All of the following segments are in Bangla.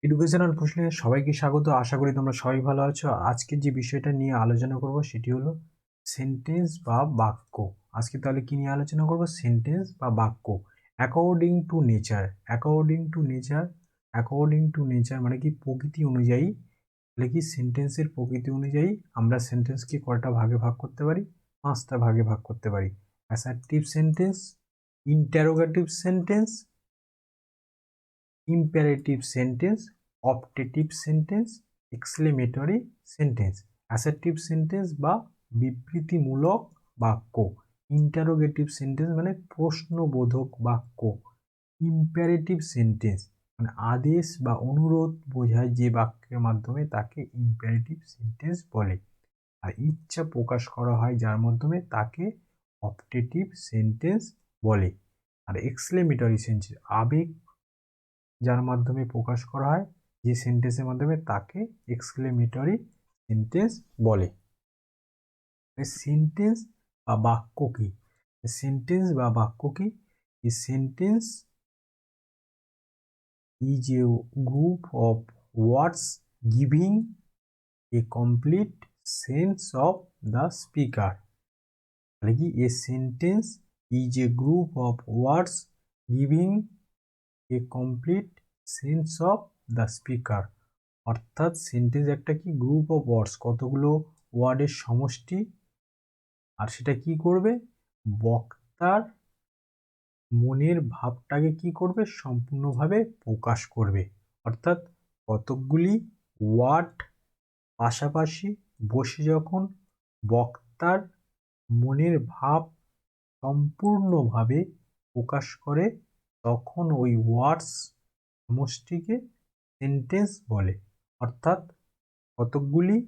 এডুকেশনাল প্রশ্নে সবাইকে স্বাগত। আশা করি তোমরা সবাই ভালো আছো। আজকে যে বিষয়টা নিয়ে আলোচনা করব সেটি হলো সেন্টেন্স বা বাক্য। আজকে তাহলে কি নিয়ে আলোচনা করব? সেন্টেন্স বা বাক্য। According to nature. According to nature. According to nature মানে কি? প্রকৃতি অনুযায়ী। তাহলে কি সেন্টেন্সের প্রকৃতি অনুযায়ী আমরা সেন্টেন্সকে কয়টা ভাগে ভাগ করতে পারি? 5টা ভাগে ভাগ করতে পারি। Assertive sentence, interrogative sentence, imperative sentence, optative sentence, exclamatory sentence. Assertive sentence বা বিবৃতিমূলক বাক্য। ইন্টারোগেটিভ সেন্টেন্স মানে প্রশ্নবোধক বাক্য। ইম্পারেটিভ সেন্টেন্স মানে আদেশ বা অনুরোধ বোঝায় যে বাক্যের মাধ্যমে তাকে ইম্পারেটিভ সেন্টেন্স বলে। আর ইচ্ছা প্রকাশ করা হয় যার মাধ্যমে তাকে অপটেটিভ সেন্টেন্স বলে। আর এক্সক্লেমেটরি সেন্টেন্স আবেগ যার মাধ্যমে প্রকাশ করা হয় যে সেন্টেন্সের মাধ্যমে তাকে এক্সক্লেমেটরি সেন্টেন্স বলে। সেন্টেন্স বা বাক্য কি? সেন্টেন্স বা বাক্য কি? Sentence is a group of words giving a complete sense of the speaker. মানে কি? A sentence is a group of words giving a complete sense of the speaker. অর্থাৎ সেন্টেন্স একটা কি? গ্রুপ অফ ওয়ার্ডস, কতগুলো ওয়ার্ডের সমষ্টি। আর সেটা কি করবে? বক্তার মনের ভাবটাকে কি করবে? সম্পূর্ণভাবে প্রকাশ করবে। অর্থাৎ কতকগুলি ওয়ার্ড পাশাপাশি বসে যখন বক্তার মনের ভাব সম্পূর্ণভাবে প্রকাশ করে তখন ওই ওয়ার্ডস সমষ্টিকে সেন্টেন্স বলে। অর্থাৎ কতকগুলি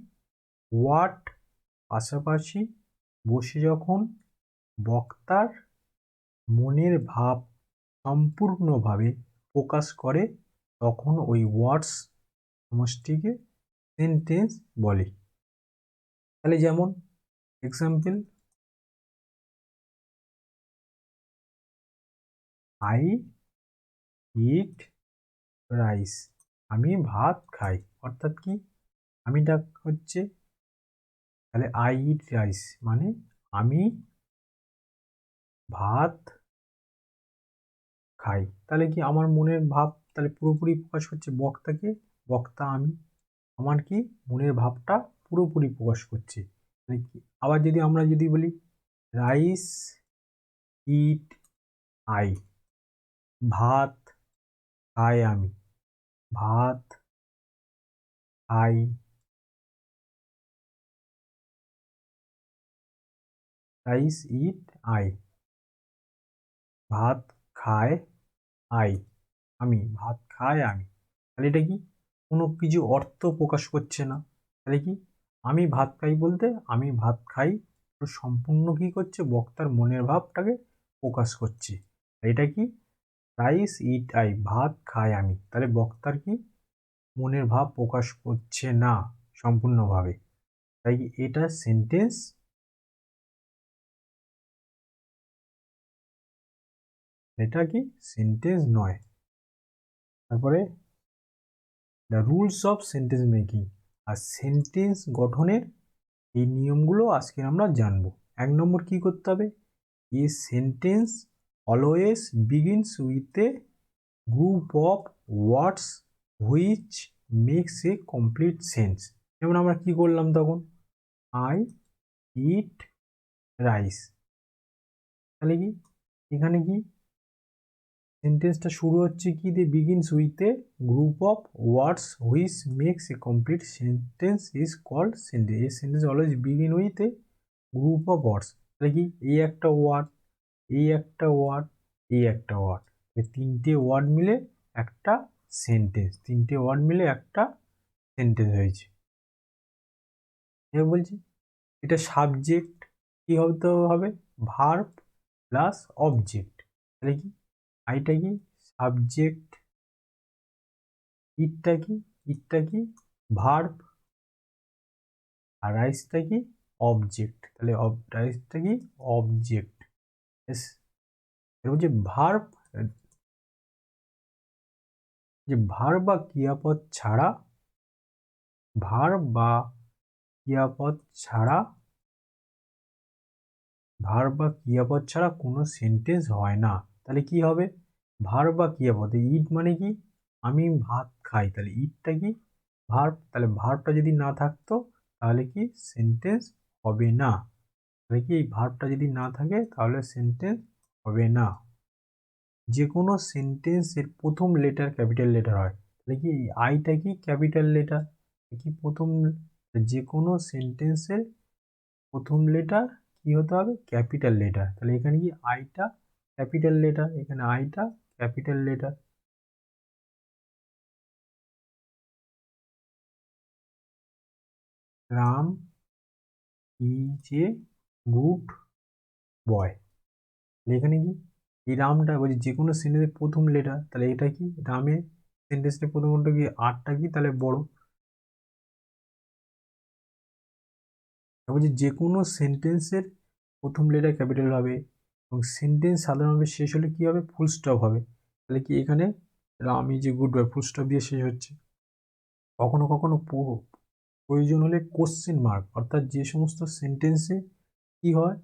ওয়ার্ড পাশাপাশি বসে যখন বক্তার মনের ভাব সম্পূর্ণভাবে প্রকাশ করে তখন ওই ওয়ার্ডস সমষ্টিকে সেন্টেন্স বলে। তাহলে যেমন এক্সাম্পল, আই ইট রাইস। আমি ভাত খাই। অর্থাৎ কি? আমিটা হচ্ছে, তাহলে আই ইট রাইস মানে আমি ভাত খাই। তাহলে কি? আমার মনের ভাব তাহলে পুরোপুরি প্রকাশ হচ্ছে বক্তাকে, বক্তা আমি, আমার কি মনের ভাবটা পুরোপুরি প্রকাশ করছে। তাহলে কি? আবার যদি আমরা যদি বলি রাইস ইট আই, ভাত খাই আমি, ভাত খাই, রাইস ইট আই, ভাত খায় আই, আমি ভাত খাই আমি। তাহলে এটা কি? কোনো কিছু অর্থ প্রকাশ করছে না। তাহলে কি? আমি ভাত খাই বলতে আমি ভাত খাই তো সম্পূর্ণ কি করছে? বক্তার মনের ভাবটাকে প্রকাশ করছে। এটা কি? রাইস ইট আই, ভাত খাই আমি। তাহলে বক্তার কি মনের ভাব প্রকাশ করছে না সম্পূর্ণভাবে। তাই কি এটা সেন্টেন্স? এটা কি সেন্টেন্স নয়। তারপরে the rules of sentence making. আর সেন্টেন্স গঠনের এই নিয়মগুলো আজকে আমরা জানবো। 1 নম্বর কি করতে হবে? A sentence always begins with a group of words which makes a complete sense. যেমন আমরা কি করলাম তখন? I eat rice. তাহলে কি এখানে কি সেন্টেন্সটা শুরু হচ্ছে কি দিয়ে? Begins with a group of words which makes a complete sentence is called sentence. এই sentence always begin with a group of words. তাহলে কি? এই একটা ওয়ার্ড, এই একটা ওয়ার্ড, এই একটা ওয়ার্ড, এই 3টে ওয়ার্ড মিলে একটা সেন্টেন্স। 3টে ওয়ার্ড মিলে একটা সেন্টেন্স হয়েছে। এবার বলছি এটা সাবজেক্ট কি হতে হবে? Verb plus object. তাহলে কি? আইটা কি? সাবজেক্ট, ইটটা কি? ইটটা কি? ভার্ব, আর রাইসটা কি? অবজেক্ট। তাহলে রাইসটা কি? অবজেক্ট। এর হচ্ছে ভার্ব যে ভার বা ক্রিয়াপদ ছাড়া কোনো সেন্টেন্স হয় না। তাহলে কি হবে? ভার বা ক্রিয়াপদ, ইট মানে কি? আমি ভাত খাই, তাহলে ইটটা কি? ভার্ব। তাহলে ভার্বটা যদি না থাকতো তাহলে কি সেন্টেন্স হবে না। তাহলে কি এই ভার্বটা যদি না থাকে তাহলে সেন্টেন্স হবে না। যে কোনো সেন্টেন্সের প্রথম লেটার ক্যাপিটাল লেটার হয়, তাহলে কি এই আইটা কি ক্যাপিটাল লেটার? কি প্রথম, যে কোনো সেন্টেন্সের প্রথম লেটার কি হতে হবে? Capital letter. তাহলে এখানে কি আইটা ক্যাপিটাল লেটার, এখানে আইটা capital letter. Ram is a good বয়। এখানে কি এই রামটা বলছি যে কোনো সেন্টেন্সের প্রথম লেটার, তাহলে এটা কি রামের সেন্টেন্সের প্রথম কোনটা কি? আরটা কি তাহলে বড়। বলছি যে কোনো সেন্টেন্সের প্রথম লেটার ক্যাপিটাল হবে এবং সেন্টেন্স সাধারণভাবে শেষ হলে কি হবে? ফুল স্টপ হবে। তাহলে কি এখানে Ram is a good boy full stop দিয়ে শেষ হচ্ছে। কখনো কখনো প্রয়োজন হলে কোশ্চেন মার্ক, অর্থাৎ যে সমস্ত সেন্টেন্সে কি হয়?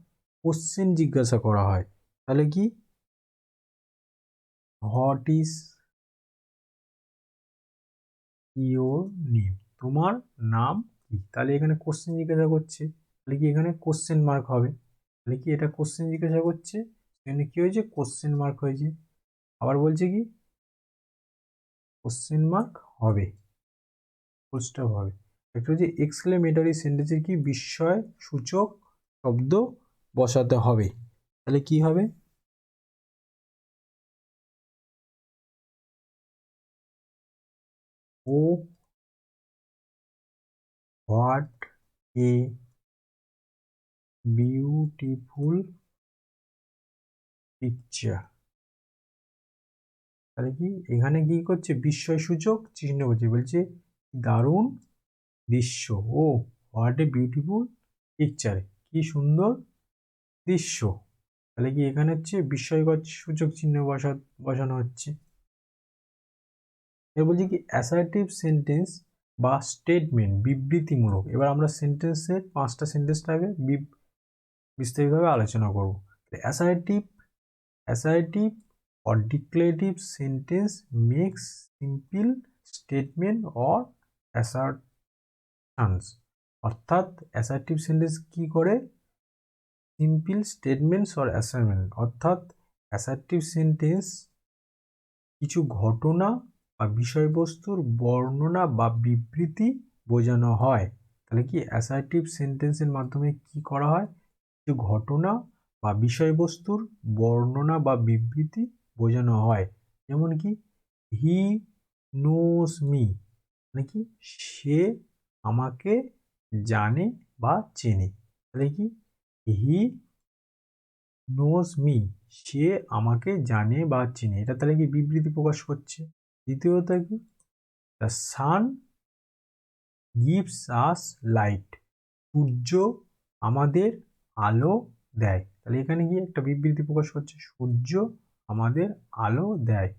কোশ্চেন জিজ্ঞাসা করা হয়, তাহলে কি হোয়াট ইজ ইয়োর নেম, তোমার নাম কি? তাহলে এখানে কোশ্চেন জিজ্ঞাসা করছে, তাহলে কি এখানে কোশ্চেন মার্ক হবে। তাহলে কি এটা কোশ্চেন জিজ্ঞাসা করছে, এখানে কি হয়েছে? কোশ্চেন মার্ক হয়েছে। আবার বলছে কি কোশ্চেন মার্ক হবে, ফুল স্টপ হবে। একটা হচ্ছে এক্সক্লেমেটরি সেন্টেন্সের কি বিস্ময় সূচক শব্দ বসাতে হবে। তাহলে কি হবে? ও হোয়াট এ বিউটিফুল পিকচার। তাহলে কি এখানে কি করছে? বিস্ময় সূচক চিহ্ন করছে, বলছে দারুণ দৃশ্য। ও হোয়াট এ বিউটিফুল পিকচার, কি সুন্দর দৃশ্য। তাহলে কি এখানে হচ্ছে বিস্ময়কর সূচক চিহ্ন বসানো হচ্ছে। এবার বলছি কি অ্যাসার্টিভ সেন্টেন্স বা স্টেটমেন্ট বিবৃতিমূলক। এবার আমরা সেন্টেন্সের 5টা সেন্টেন্সটা আগে বিস্তারিতভাবে আলোচনা করব। Assertive or declarative sentence makes simple statement or assertions। অর্থাৎ অ্যাসার্টিভ সেন্টেন্স কি করে? সিম্পল স্টেটমেন্টস অর অ্যাসারমেন্ট, অর্থাৎ অ্যাসার্টিভ সেন্টেন্স কিছু ঘটনা বা বিষয়বস্তুর বর্ণনা বা বিবৃতি বোঝানো হয়। তাহলে কি অ্যাসার্টিভ সেন্টেন্সের মাধ্যমে কি করা হয়? কিছু ঘটনা বা বিষয়বস্তুর বর্ণনা বা বিবৃতি বোঝানো হয়। যেমন কি হি নোস মি, মানে কি সে আমাকে জানে বা চেনে। তাহলে কি হি নোস মি, সে আমাকে জানে বা চেনে, এটা তাহলে কি বিবৃতি প্রকাশ করছে। দ্বিতীয়ত কি the sun gives us light, সূর্য আমাদের আলো দেয়। তাহলে এখানে কি একটা বিবৃতি প্রকাশ করছে, সূর্য আমাদের আলো দেয়।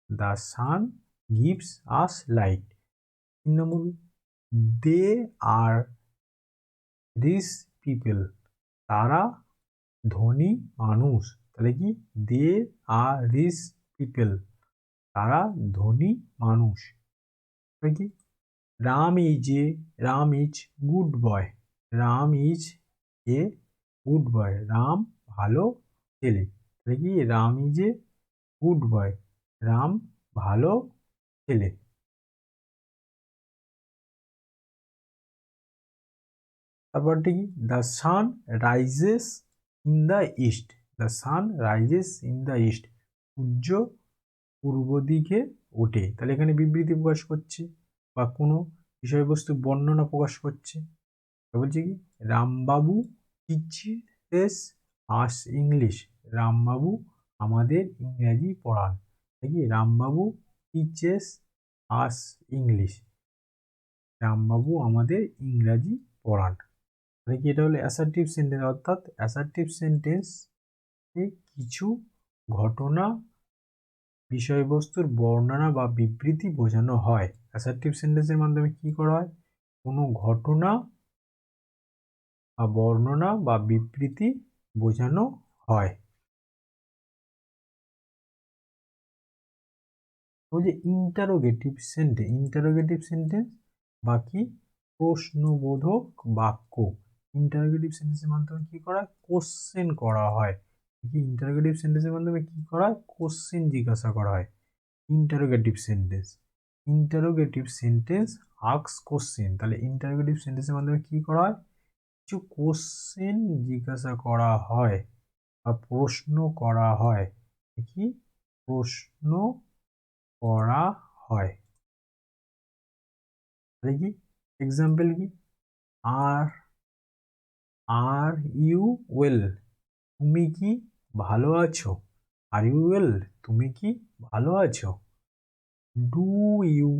The sun gives us light. 3 number, they are rich people, তারা ধনী মানুষ। তাহলে কি দে আর রিচ পিপল, তারা ধনী মানুষ। তাহলে কি Ram is good boy, Ram is a good boy, Ram ভালো ছেলে। তাহলে কি Ram is a good boy, Ram ভালো ছেলে। তারপরটি কি the sun rises in the east, the sun rises in the east, সূর্য পূর্ব দিকে ওঠে। তাহলে এখানে বিবৃতি প্রকাশ করছে বা কোনো বিষয়বস্তু বর্ণনা প্রকাশ করছে। বলছে কি রামবাবু টিচেস আস ইংলিশ, রামবাবু আমাদের ইংরাজি পড়ান। কি রামবাবু টিচেস আস ইংলিশ, রামবাবু আমাদের ইংরাজি পড়ান। মানে কি এটা হলো অ্যাসার্টিভ সেন্টেন্স, অর্থাৎ অ্যাসার্টিভ সেন্টেন্স কিছু ঘটনা বিষয়বস্তুর বর্ণনা বা বিবৃতি বোঝানো হয়। অ্যাসার্টিভ সেন্টেন্সের মাধ্যমে কি করা হয়? কোনো ঘটনা বা বর্ণনা বা বিবৃতি বোঝানো হয়। ওই যে ইন্টারোগেটিভ সেন্টেন্স বাকি প্রশ্নবোধক বাক্য। ইন্টারোগেটিভ সেন্টেন্সের মাধ্যমে কি করা হয়? কোশ্চেন করা হয়। ইন্টারোগেটিভ সেন্টেন্সের মাধ্যমে কি করা হয়? কোশ্চেন জিজ্ঞাসা করা হয়। Interrogative sentence asks question. তাহলে ইন্টারোগেটিভ সেন্টেন্সের মাধ্যমে কি করা হয়? কিছু কোশ্চেন জিজ্ঞাসা করা হয় বা প্রশ্ন করা হয়। কি প্রশ্ন করা হয়? তাহলে কি এক্সাম্পল কি? আর আর ইউ ওয়েল? তুমি কি ভালো আছো? Are you well? তুমি কি ভালো আছো? Do you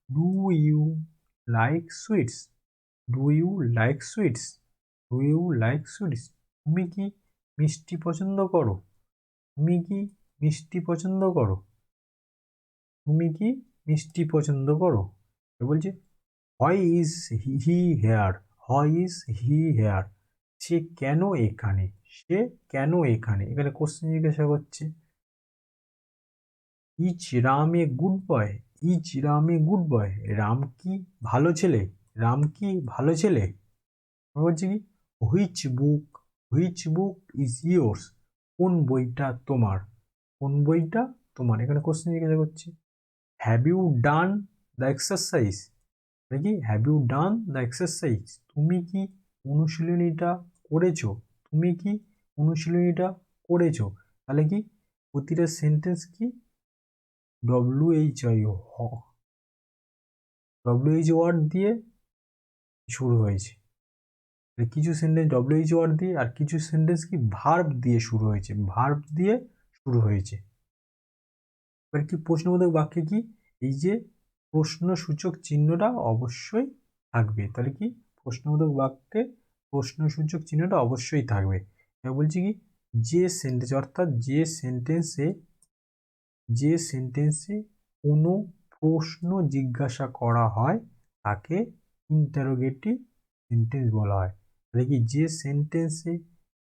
do you like sweets? Do you like sweets? Do you like sweets? তুমি কি মিষ্টি পছন্দ করো? তুমি কি মিষ্টি পছন্দ করো? তুমি কি মিষ্টি পছন্দ করো? বলছে why is he here? Why is he here? সে কেন এখানে? সে কেন এখানে? এখানে কোশ্চেন জিজ্ঞাসা করছে। Is Ram a good boy? Is Ram a good boy? Ram কি ভালো ছেলে? রাম কি ভালো ছেলে? বলছে কি হুইচ বুক ইজ ইয়োর্স? কোন বইটা তোমার? কোন বইটা তোমার? এখানে কোশ্চেন জিজ্ঞাসা করছে। Have you done the exercise? কি have you done the exercise? তুমি কি অনুশীলনীটা করেছো? তুমি কি অনুশীলনীটা করেছো? তাহলে কি প্রতিটা সেন্টেন্স কি ডব্লিউএইচ ওয়ার্ড দিয়ে শুরু হয়েছে। কিছু সেন্টেন্স ডব্লিউএইচ ওয়ার্ড দিয়ে, আর কিছু সেন্টেন্স কি ভার্ব দিয়ে শুরু হয়েছে। ভার্ব দিয়ে শুরু হয়েছে। এবার কি প্রশ্নবোধক বাক্যে কি এই যে প্রশ্নসূচক চিহ্নটা অবশ্যই থাকবে। তাহলে কি প্রশ্নবোধক বাক্যে প্রশ্নসূচক চিহ্নটা অবশ্যই থাকবে। এবার বলছি কি যে সেন্টেন্স, অর্থাৎ যে সেন্টেন্সে কোনো প্রশ্ন জিজ্ঞাসা করা হয় তাকে ইন্টারোগেটিভ সেন্টেন্স বলা হয়। তাহলে কি যে সেন্টেন্সে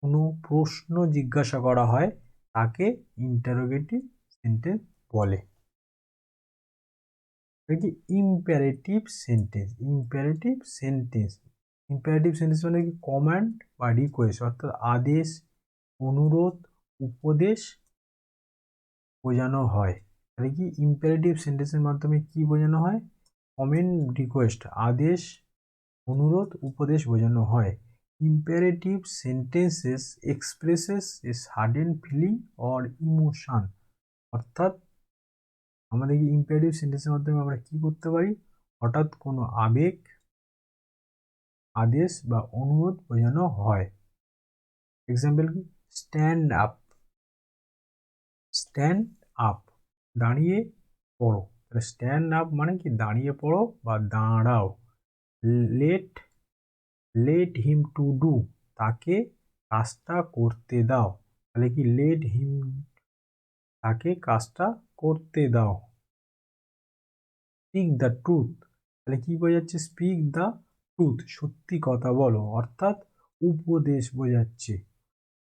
কোনো প্রশ্ন জিজ্ঞাসা করা হয় তাকে ইন্টারোগেটিভ সেন্টেন্স বলে। কি ইম্পারেটিভ সেন্টেন্স? ইম্পারেটিভ সেন্টেন্স মানে কি কমান্ড বা রিকোয়েস্ট, অর্থাৎ আদেশ, অনুরোধ, উপদেশ বোঝানো হয়। তাহলে কি ইম্পারেটিভ সেন্টেন্সের মাধ্যমে কি বোঝানো হয়? কমেন্ট, রিকোয়েস্ট, আদেশ, অনুরোধ, উপদেশ বোঝানো হয়। Imperative sentences expresses a sudden feeling or emotion. অর্থাৎ আমাদের কি ইম্পারেটিভ সেন্টেন্সের মাধ্যমে আমরা কি করতে পারি? হঠাৎ কোনো আবেগ, আদেশ বা অনুরোধ বোঝানো হয়। এক্সাম্পল কি? Stand up. স্ট্যান্ড আপ দাঁড়িয়ে পড়ো। তাহলে স্ট্যান্ড আপ মানে কি দাঁড়িয়ে পড়ো বা দাঁড়াও। Let let him to do তাকে কাজটা করতে দাও। তাহলে কি লেট হিম তাকে কাজটা করতে দাও। Speak the truth. তাহলে কি বোঝাচ্ছে? স্পিক দ্য ট্রুথ সত্যি কথা বলো, অর্থাৎ উপদেশ বোঝাচ্ছে।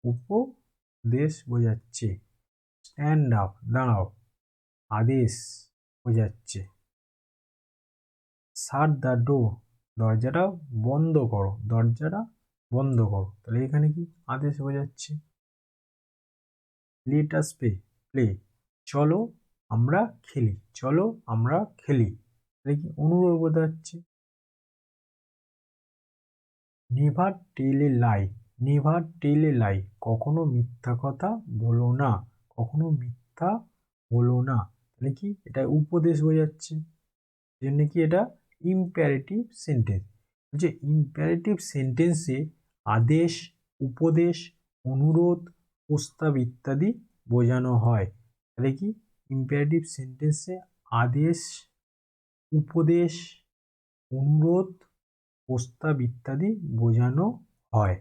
উপদেশ বোঝাচ্ছে। স্ট্যান্ড আপ দাঁড়াও, আদেশ বোঝাচ্ছে। শাট দ্য ডোর দরজাটা বন্ধ করো, দরজাটা বন্ধ করো। তাহলে এখানে কি আদেশ বোঝাচ্ছে। লেট আস প্লে চলো আমরা খেলি, চলো আমরা খেলি। তাহলে কি অনুরোধ বোঝাচ্ছে। নেভার টেল এ লাই, নেভার টেল এ লাই কখনো মিথ্যা কথা বলো না, কখনো মিথ্যা বলো না। তাহলে কি এটা উপদেশ বোঝাচ্ছে। জন্য কি এটা ইম্পারেটিভ সেন্টেন্স। যে ইম্পারেটিভ সেন্টেন্সে আদেশ, উপদেশ, অনুরোধ, প্রস্তাব ইত্যাদি বোঝানো হয়। তাহলে কি ইম্পারেটিভ সেন্টেন্সে আদেশ, উপদেশ, অনুরোধ, প্রস্তাব ইত্যাদি বোঝানো হয়।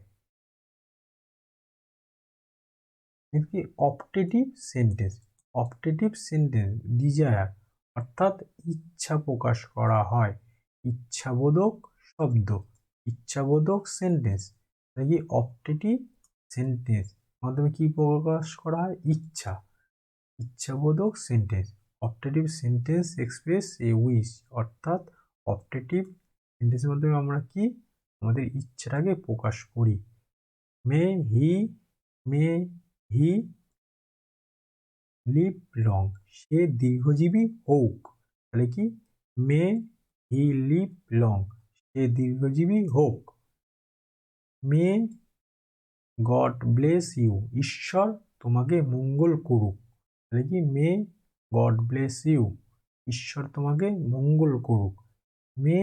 কি optative sentence. Optative sentence desire অর্থাৎ ইচ্ছা প্রকাশ করা হয়, ইচ্ছাবোধক শব্দ, ইচ্ছাবোধক সেন্টেন্স। কি অপটেটিভ সেন্টেন্স মাধ্যমে কি প্রকাশ করা হয়? ইচ্ছা, ইচ্ছাবোধক sentence. Optative sentence express a wish অর্থাৎ অপটেটিভ সেন্টেন্সের মাধ্যমে আমরা কি আমাদের ইচ্ছাটাকে প্রকাশ করি। মে হি লিভ লং, সে দীর্ঘজীবী হোক। তাহলে কি মে হি লিভ লং, সে দীর্ঘজীবী হোক। মে গড ব্লেস ইউ, ঈশ্বর তোমাকে মঙ্গল করুক। তাহলে কি মে গড ব্লেস ইউ, ঈশ্বর তোমাকে মঙ্গল করুক। May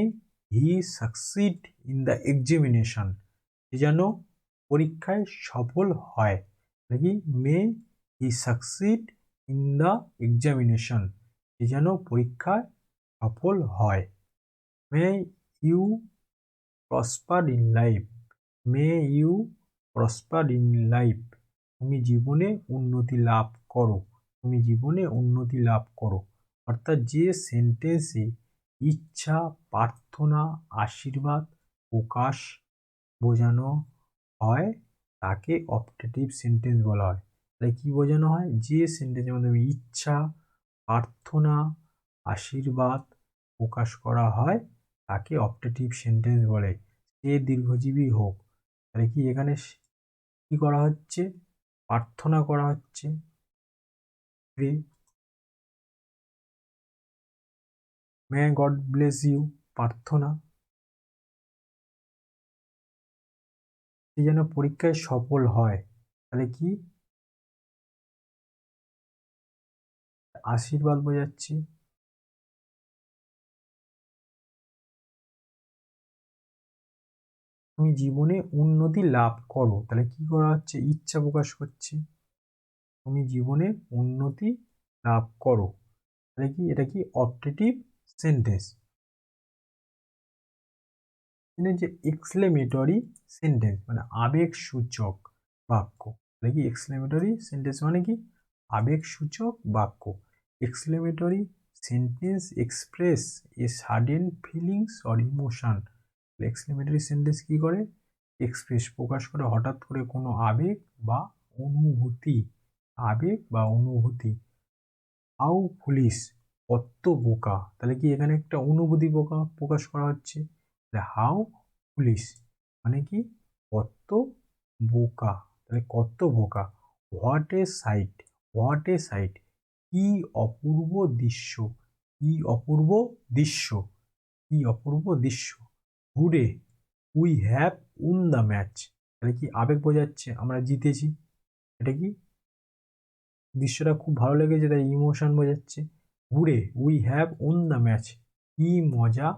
he succeed in the examination, সে যেন পরীক্ষায় সফল হয়। তাহলে কি may he succeed in the examination, সে যেন পরীক্ষায় সফল হয়। May you prosper in life, may you prosper in life, তুমি জীবনে উন্নতি লাভ করো, তুমি জীবনে উন্নতি লাভ করো। অর্থাৎ যে সেন্টেন্সে ইচ্ছা, প্রার্থনা, আশীর্বাদ প্রকাশ বোঝানো হয় তাকে অপটেটিভ সেন্টেন্স বলা হয়। তাই কি বোঝানো হয়? যে সেন্টেন্সের মাধ্যমে ইচ্ছা, প্রার্থনা, আশীর্বাদ প্রকাশ করা হয় তাকে অপটেটিভ সেন্টেন্স বলে। সে দীর্ঘজীবী হোক, তাহলে কি এখানে কি করা হচ্ছে? প্রার্থনা করা হচ্ছে। মে গড ব্লেস ইউ, প্রার্থনা, সে যেন পরীক্ষায় সফল হয়। তাহলে কি আশীর্বাদ বোঝাচ্ছে। তুমি জীবনে উন্নতি লাভ করো, তাহলে কি করা হচ্ছে? ইচ্ছা প্রকাশ করছে, তুমি জীবনে উন্নতি লাভ করো। তাহলে কি এটা কি অপটেটিভ সেন্টেন্স। যে এক্সক্লেমেটরি সেন্টেন্স মানে আবেগ সূচক বাক্য। তাহলে কি এক্সক্লেমেটরি সেন্টেন্স মানে কি আবেগ সূচক বাক্য। Exclamatory sentence express a sudden feelings or emotion. Exclamatory sentence কি করে? এক্সপ্রেস প্রকাশ করে হঠাৎ করে কোনো আবেগ বা অনুভূতি, আবেগ বা অনুভূতি। হাউ ফুলিশ, কত বোকা। তাহলে কি এখানে একটা অনুভূতি প্রকাশ করা হচ্ছে। হাউ ফুলিশ মানে কি কত বোকা, তাহলে কত বোকা। What a sight, what a sight, কি অপূর্ব দৃশ্য, কি অপূর্ব দৃশ্য, কি অপূর্ব দৃশ্য। Hurray we have won the match, তাহলে কি আবেগ বোঝাচ্ছে আমরা জিতেছি। এটা কি দৃশ্যটা খুব ভালো লেগেছে তাই ইমোশন বোঝাচ্ছে। হুরে we have won the match, কি মজা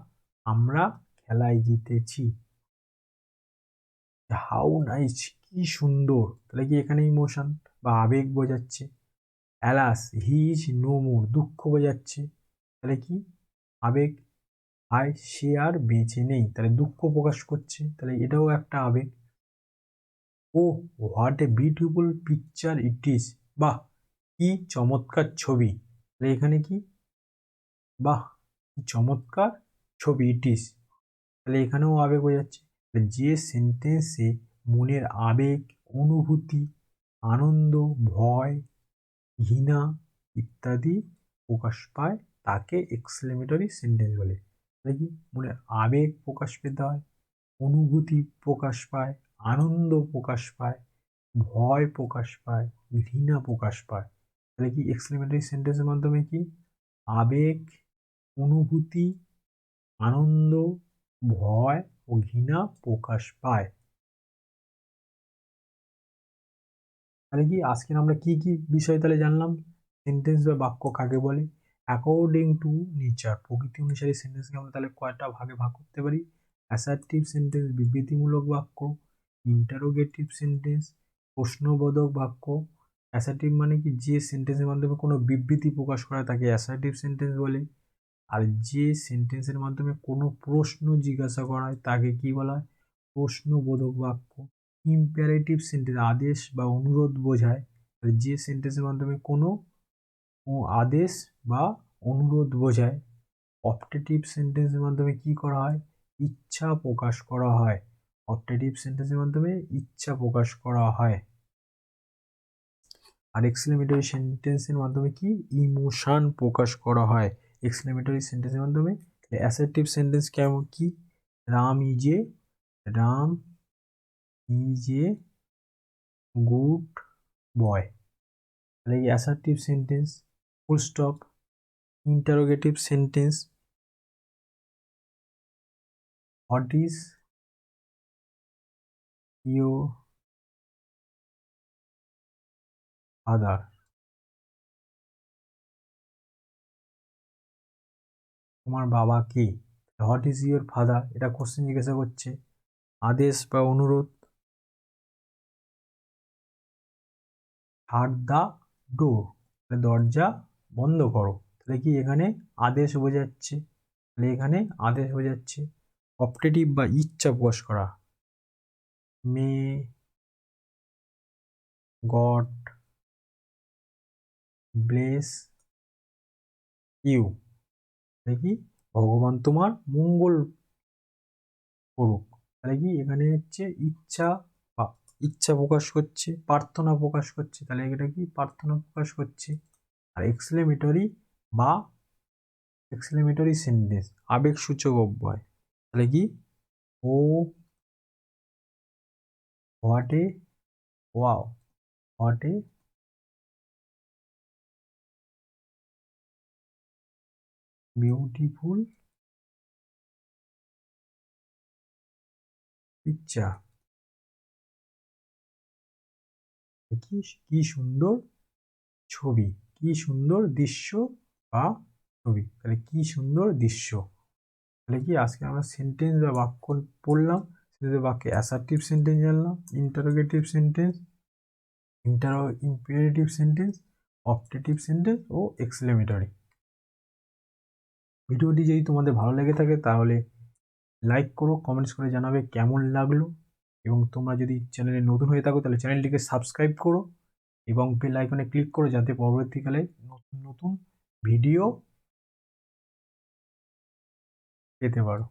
আমরা খেলায় জিতেছি। হাউ নাইস, কি সুন্দর, তাহলে কি এখানে ইমোশন বা আবেগ বোঝাচ্ছে। Alas he is no more, দুঃখ বোঝাচ্ছে। তাহলে কি আবেগ। হায় সে আর বেঁচে নেই, তাহলে দুঃখ প্রকাশ করছে, তাহলে এটাও একটা আবেগ। Oh what a beautiful picture it is, বাহ কি চমৎকার ছবি। তাহলে এখানে কি বাহ কি চমৎকার ছবি ইট ইজ, তাহলে এখানেও আবেগ বোঝাচ্ছে। যে সেন্টেন্সে মনের আবেগ, অনুভূতি, আনন্দ, ভয়, ঘৃণা ইত্যাদি প্রকাশ পায় তাকে এক্সক্লেমেটরি সেন্টেন্স বলে। তাহলে কি মনের আবেগ প্রকাশ পেতে হয়, অনুভূতি প্রকাশ পায়, আনন্দ প্রকাশ পায়, ভয় প্রকাশ পায়, ঘৃণা প্রকাশ পায়। তাহলে কি এক্সক্লেমেটরি সেন্টেন্সের মাধ্যমে কি আবেগ, অনুভূতি, আনন্দ, ভয় ও ঘৃণা প্রকাশ পায়। তাহলে কি আজকে আমরা কি কি বিষয় তাহলে জানলাম? সেন্টেন্স বা বাক্য কাকে বলে? অ্যাকর্ডিং টু নেচার, প্রকৃতি অনুসারে সেন্টেন্সকে আমরা তাহলে কয়টা ভাগে ভাগ করতে পারি? অ্যাসার্টিভ সেন্টেন্স বিবৃতিমূলক বাক্য, ইন্টারোগেটিভ সেন্টেন্স প্রশ্নবোধক বাক্য। অ্যাসার্টিভ মানে কি যে সেন্টেন্সের মাধ্যমে কোনো বিবৃতি প্রকাশ করা তাকে অ্যাসার্টিভ সেন্টেন্স বলে। আর যে সেন্টেন্সের মাধ্যমে কোনো প্রশ্ন জিজ্ঞাসা করা হয় তাকে কি বলা হয়? প্রশ্নবোধক বাক্য। ইম্পারেটিভ সেন্টেন্স আদেশ বা অনুরোধ বোঝায়। আর যে সেন্টেন্সের মাধ্যমে কোনো ও আদেশ বা অনুরোধ বোঝায়। অপটেটিভ সেন্টেন্সের মাধ্যমে কি করা হয়? ইচ্ছা প্রকাশ করা হয়। অপটেটিভ সেন্টেন্সের মাধ্যমে ইচ্ছা প্রকাশ করা হয়। আর এক্সক্লেমেটরি সেন্টেন্সের মাধ্যমে কি? ইমোশন প্রকাশ করা হয় এক্সক্লেমেটরি সেন্টেন্সের মাধ্যমে। অ্যাসার্টিভ সেন্টেন্স কেমন কি? রাম ইজ এ গুড বয়, তাহলে কি assertive sentence. Full stop. Interrogative sentence, what is your father, তোমার বাবা কে? হোয়াট ইজ ইউর ফাদার, এটা কোশ্চেন জিজ্ঞাসা করছে। আদেশ বা অনুরোধ, শাট দ্য ডোর, দরজা বন্ধ করো, তাহলে কি এখানে আদেশ বোঝাচ্ছে, তাহলে এখানে আদেশ বোঝাচ্ছে। অপটেটিভ বা ইচ্ছা প্রকাশ করা, মে গড ব্লেস ইউ, কি ভগবান তোমার মঙ্গল করুক, তাহলে কি এখানে হচ্ছে ইচ্ছা বা ইচ্ছা প্রকাশ করছে, প্রার্থনা প্রকাশ করছে, তাহলে এটা কি প্রার্থনা প্রকাশ করছে। আর এক্সক্লেমেটরি বা এক্সক্লেমেটরি সেন্টেন্স, আবেগসূচক অব্যয়, তাহলে কি oh what a wow, what a beautiful picture, কি কি সুন্দর ছবি, কি সুন্দর দৃশ্য বা ছবি, তাহলে কি সুন্দর দৃশ্য। তাহলে কি আজকে আমরা সেন্টেন্স বা বাক্য পড়লাম, সেটাতে বাক্যে অ্যাসার্টিভ সেন্টেন্স জানলাম, interrogative sentence, imperative sentence, optative sentence ও এক্সক্লেমেটরি। ভিডিওটি যদি তোমাদের ভালো লেগে থাকে তাহলে লাইক করো, কমেন্টস করে জানাবে কেমন লাগলো, এবং তোমরা যদি চ্যানেলে নতুন হয়ে থাকো তাহলে চ্যানেলটিকে সাবস্ক্রাইব করো এবং বেল আইকনে ক্লিক করো, যাতে পরবর্তীকালে নতুন নতুন ভিডিও পেতে পারো।